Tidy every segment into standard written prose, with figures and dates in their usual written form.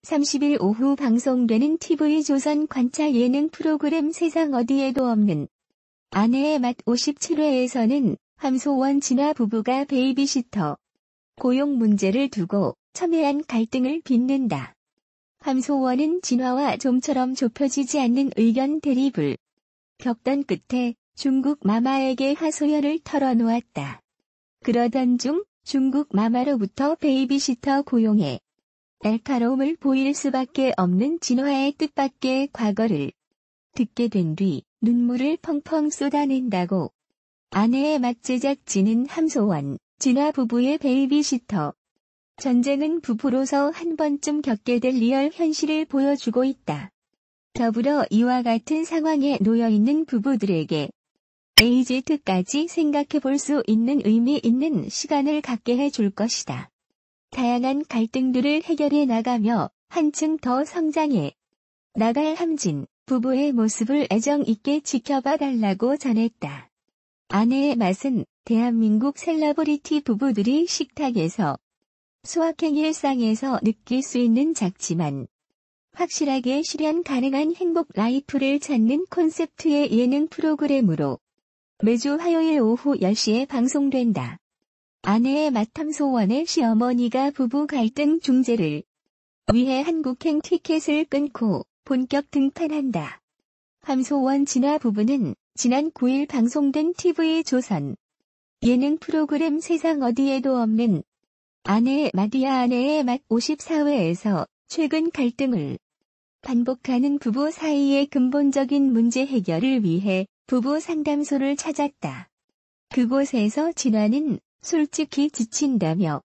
30일 오후 방송되는 TV조선 관찰 예능 프로그램 세상 어디에도 없는 아내의 맛 57회에서는 함소원 진화 부부가 베이비시터 고용 문제를 두고 첨예한 갈등을 빚는다. 함소원은 진화와 좀처럼 좁혀지지 않는 의견 대립을 겪던 끝에 중국 마마에게 하소연을 털어놓았다. 그러던 중 중국 마마로부터 베이비시터 고용에 날카로움을 보일 수밖에 없는 진화의 뜻밖의 과거를 듣게 된 뒤 눈물을 펑펑 쏟아낸다고 아내의 맛 제작진은 함소원, 진화 부부의 베이비시터 전쟁은 부부로서 한 번쯤 겪게 될 리얼 현실을 보여주고 있다. 더불어 이와 같은 상황에 놓여있는 부부들에게 AZ까지 생각해볼 수 있는 의미 있는 시간을 갖게 해줄 것이다. 다양한 갈등들을 해결해 나가며 한층 더 성장해 나갈 함진 부부의 모습을 애정 있게 지켜봐 달라고 전했다. 아내의 맛은 대한민국 셀러브리티 부부들이 식탁에서 소확행 일상에서 느낄 수 있는 작지만 확실하게 실현 가능한 행복 라이프를 찾는 콘셉트의 예능 프로그램으로 매주 화요일 오후 10시에 방송된다. 아내의 맛 함소원의 시어머니가 부부 갈등 중재를 위해 한국행 티켓을 끊고 본격 등판한다. 함소원 진화 부부는 지난 9일 방송된 TV조선 예능 프로그램 세상 어디에도 없는 아내의 맛 54회에서 최근 갈등을 반복하는 부부 사이의 근본적인 문제 해결을 위해 부부 상담소를 찾았다. 그곳에서 진화는 솔직히 지친다며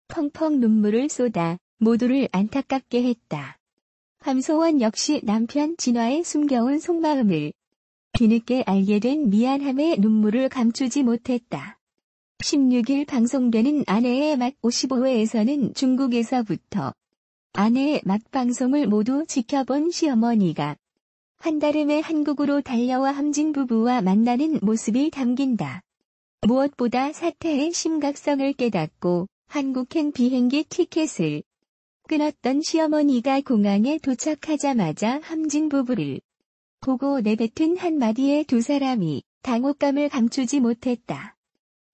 펑펑 눈물을 쏟아 모두를 안타깝게 했다. 함소원 역시 남편 진화의 숨겨온 속마음을 뒤늦게 알게 된 미안함에 눈물을 감추지 못했다. 16일 방송되는 아내의 맛 55회에서는 중국에서부터 아내의 맛 방송을 모두 지켜본 시어머니가 한달음에 한국으로 달려와 함진 부부와 만나는 모습이 담긴다. 무엇보다 사태의 심각성을 깨닫고 한국행 비행기 티켓을 끊었던 시어머니가 공항에 도착하자마자 함진 부부를 보고 내뱉은 한마디에 두 사람이 당혹감을 감추지 못했다.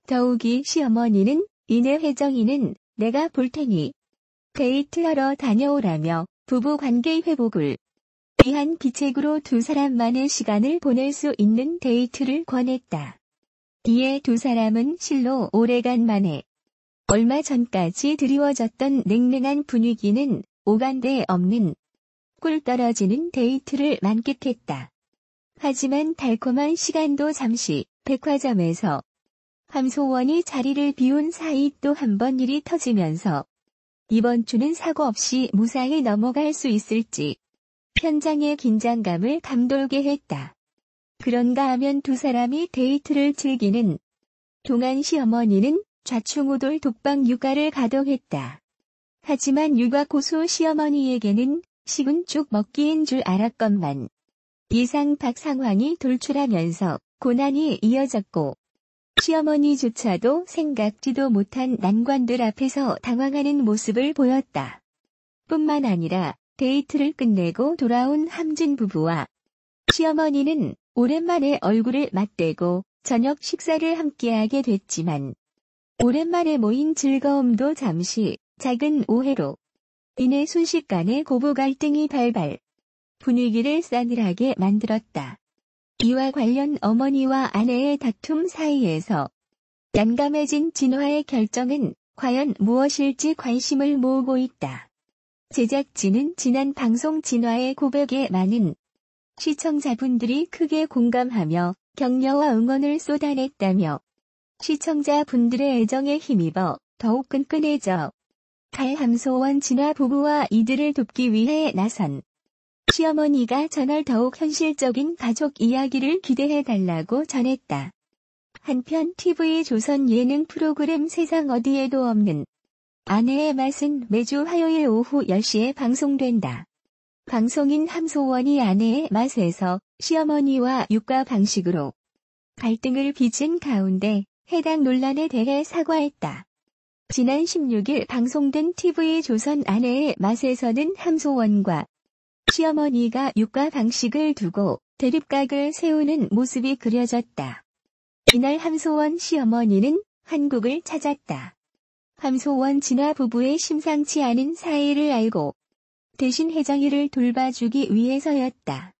더욱이 시어머니는 이내 혜정이는 내가 볼 테니 데이트하러 다녀오라며 부부 관계 회복을 위한 비책으로 두 사람만의 시간을 보낼 수 있는 데이트를 권했다. 이에 두 사람은 실로 오래간만에 얼마 전까지 드리워졌던 냉랭한 분위기는 오간데 없는 꿀 떨어지는 데이트를 만끽했다. 하지만 달콤한 시간도 잠시 백화점에서 함소원이 자리를 비운 사이 또 한 번 일이 터지면서 이번 주는 사고 없이 무사히 넘어갈 수 있을지 현장의 긴장감을 감돌게 했다. 그런가 하면 두 사람이 데이트를 즐기는 동안 시어머니는 좌충우돌 독방 육아를 가동했다. 하지만 육아 고수 시어머니에게는 식은 죽 먹기인 줄 알았건만 예상 밖 상황이 돌출하면서 고난이 이어졌고 시어머니조차도 생각지도 못한 난관들 앞에서 당황하는 모습을 보였다. 뿐만 아니라 데이트를 끝내고 돌아온 함진 부부와 시어머니는 오랜만에 얼굴을 맞대고 저녁 식사를 함께하게 됐지만 오랜만에 모인 즐거움도 잠시 작은 오해로 인해 순식간에 고부 갈등이 발발 분위기를 싸늘하게 만들었다. 이와 관련 어머니와 아내의 다툼 사이에서 난감해진 진화의 결정은 과연 무엇일지 관심을 모으고 있다. 제작진은 지난 방송 진화의 고백에 많은 시청자분들이 크게 공감하며 격려와 응원을 쏟아냈다며 시청자분들의 애정에 힘입어 더욱 끈끈해져 갈 함소원 진화 부부와 이들을 돕기 위해 나선 시어머니가 전월 더욱 현실적인 가족 이야기를 기대해달라고 전했다. 한편 TV조선 예능 프로그램 세상 어디에도 없는 아내의 맛은 매주 화요일 오후 10시에 방송된다. 방송인 함소원이 아내의 맛에서 시어머니와 육아 방식으로 갈등을 빚은 가운데 해당 논란에 대해 사과했다. 지난 16일 방송된 TV조선 아내의 맛에서는 함소원과 시어머니가 육아 방식을 두고 대립각을 세우는 모습이 그려졌다. 이날 함소원 시어머니는 한국을 찾았다. 함소원 진화 부부의 심상치 않은 사이를 알고 대신 혜정이를 돌봐주기 위해서였다.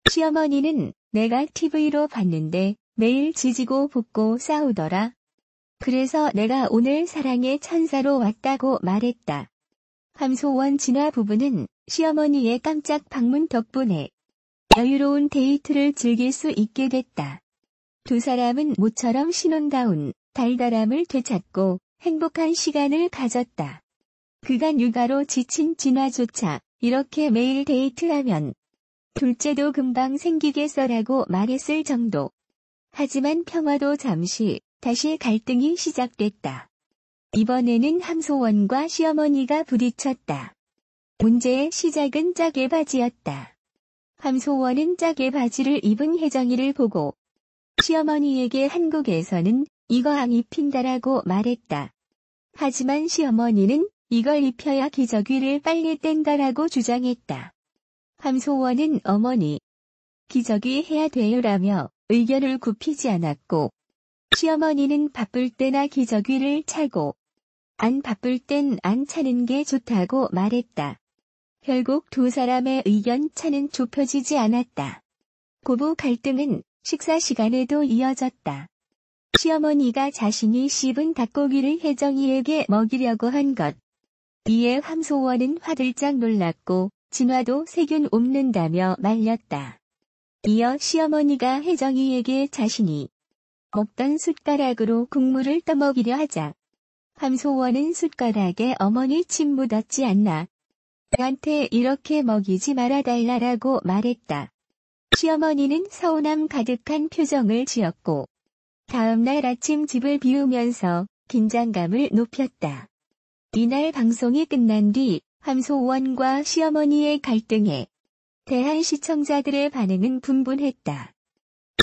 시어머니는 내가 TV로 봤는데 매일 지지고 볶고 싸우더라. 그래서 내가 오늘 사랑의 천사로 왔다고 말했다. 함소원 진화 부부는 시어머니의 깜짝 방문 덕분에 여유로운 데이트를 즐길 수 있게 됐다. 두 사람은 모처럼 신혼다운 달달함을 되찾고 행복한 시간을 가졌다. 그간 육아로 지친 진화조차 이렇게 매일 데이트하면 둘째도 금방 생기겠어라고 말했을 정도. 하지만 평화도 잠시 다시 갈등이 시작됐다. 이번에는 함소원과 시어머니가 부딪혔다. 문제의 시작은 짜게 바지였다. 함소원은 짜게 바지를 입은 혜정이를 보고 시어머니에게 한국에서는 이거 안 입힌다라고 말했다. 하지만 시어머니는 이걸 입혀야 기저귀를 빨리 뗀다라고 주장했다. 함소원은 어머니, 기저귀 해야 돼요라며 의견을 굽히지 않았고 시어머니는 바쁠 때나 기저귀를 차고 안 바쁠 땐 안 차는 게 좋다고 말했다. 결국 두 사람의 의견 차는 좁혀지지 않았다. 고부 갈등은 식사 시간에도 이어졌다. 시어머니가 자신이 씹은 닭고기를 혜정이에게 먹이려고 한 것. 이에 함소원은 화들짝 놀랐고 진화도 세균 옮는다며 말렸다. 이어 시어머니가 혜정이에게 자신이 먹던 숟가락으로 국물을 떠먹이려 하자 함소원은 숟가락에 어머니 침 묻었지 않나. 나한테 이렇게 먹이지 말아달라라고 말했다. 시어머니는 서운함 가득한 표정을 지었고 다음날 아침 집을 비우면서 긴장감을 높였다. 이날 방송이 끝난 뒤 함소원과 시어머니의 갈등에 대한 시청자들의 반응은 분분했다.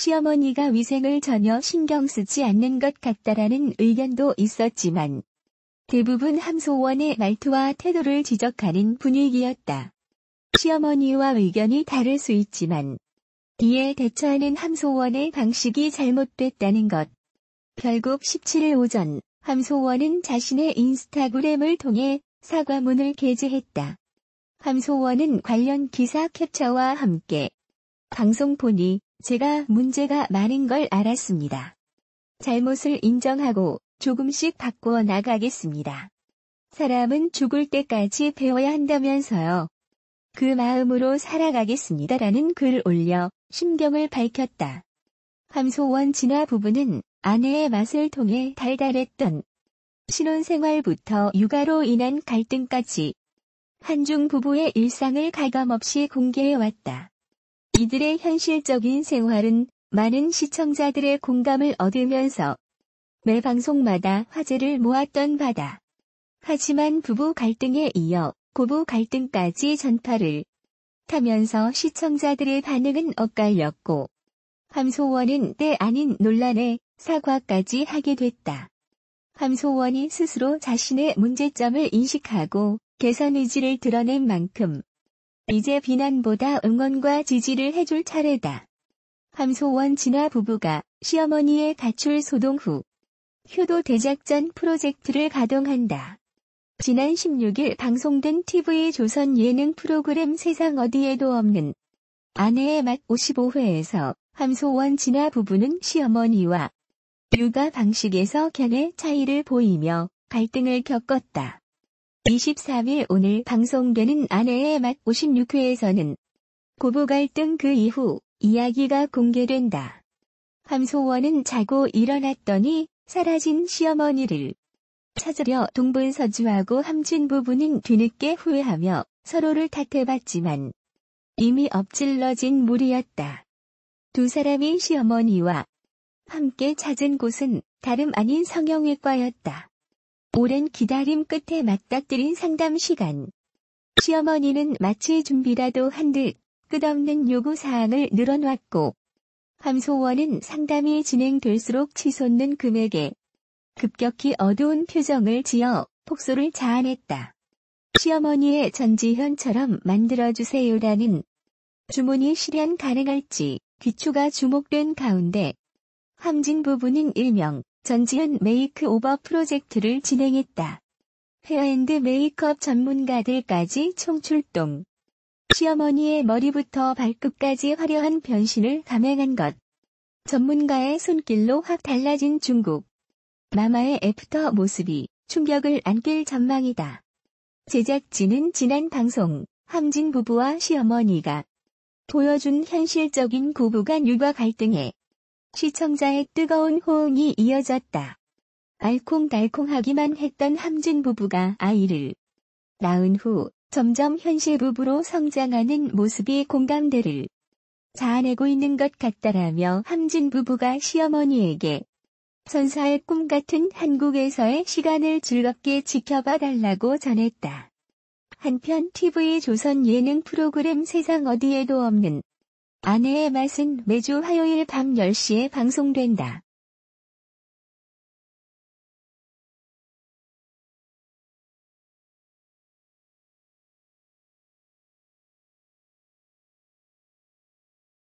시어머니가 위생을 전혀 신경 쓰지 않는 것 같다라는 의견도 있었지만 대부분 함소원의 말투와 태도를 지적하는 분위기였다. 시어머니와 의견이 다를 수 있지만 이에 대처하는 함소원의 방식이 잘못됐다는 것. 결국 17일 오전 함소원은 자신의 인스타그램을 통해 사과문을 게재했다. 함소원은 관련 기사 캡처와 함께 방송 보니 제가 문제가 많은 걸 알았습니다. 잘못을 인정하고 조금씩 바꾸어 나가겠습니다. 사람은 죽을 때까지 배워야 한다면서요. 그 마음으로 살아가겠습니다라는 글을 올려 심경을 밝혔다. 함소원 진화 부부는 아내의 맛을 통해 달달했던 신혼생활부터 육아로 인한 갈등까지 한중 부부의 일상을 가감없이 공개해왔다. 이들의 현실적인 생활은 많은 시청자들의 공감을 얻으면서 매 방송마다 화제를 모았던 바다. 하지만 부부 갈등에 이어 고부 갈등까지 전파를 타면서 시청자들의 반응은 엇갈렸고 함소원은 때 아닌 논란에 사과까지 하게 됐다. 함소원이 스스로 자신의 문제점을 인식하고 개선 의지를 드러낸 만큼 이제 비난보다 응원과 지지를 해줄 차례다. 함소원 진화 부부가 시어머니의 가출 소동 후 효도 대작전 프로젝트를 가동한다. 지난 16일 방송된 TV조선 예능 프로그램 세상 어디에도 없는 아내의 맛 55회에서 함소원 진화 부부는 시어머니와 육아 방식에서 견해 차이를 보이며 갈등을 겪었다. 23일 오늘 방송되는 아내의 맛 56회에서는 고부 갈등 그 이후 이야기가 공개된다. 함소원은 자고 일어났더니 사라진 시어머니를 찾으려 동분서주하고 함진 부부는 뒤늦게 후회하며 서로를 탓해봤지만 이미 엎질러진 물이었다. 두 사람이 시어머니와 함께 찾은 곳은 다름 아닌 성형외과였다. 오랜 기다림 끝에 맞닥뜨린 상담 시간. 시어머니는 마치 준비라도 한 듯 끝없는 요구사항을 늘어놨고 함소원은 상담이 진행될수록 치솟는 금액에 급격히 어두운 표정을 지어 폭소를 자아냈다. 시어머니의 전지현처럼 만들어주세요라는 주문이 실현 가능할지 귀추가 주목된 가운데 함진 부부는 일명 전지현 메이크오버 프로젝트를 진행했다. 헤어앤드 메이크업 전문가들까지 총출동. 시어머니의 머리부터 발끝까지 화려한 변신을 감행한 것. 전문가의 손길로 확 달라진 중국. 마마의 애프터 모습이 충격을 안길 전망이다. 제작진은 지난 방송 함진 부부와 시어머니가 보여준 현실적인 부부간 육아 갈등에 시청자의 뜨거운 호응이 이어졌다. 알콩달콩하기만 했던 함진 부부가 아이를 낳은 후 점점 현실 부부로 성장하는 모습이 공감대를 자아내고 있는 것 같다라며 함진 부부가 시어머니에게 선사의 꿈 같은 한국에서의 시간을 즐겁게 지켜봐 달라고 전했다. 한편 TV 조선 예능 프로그램 세상 어디에도 없는 아내의 맛은 매주 화요일 밤 10시에 방송된다.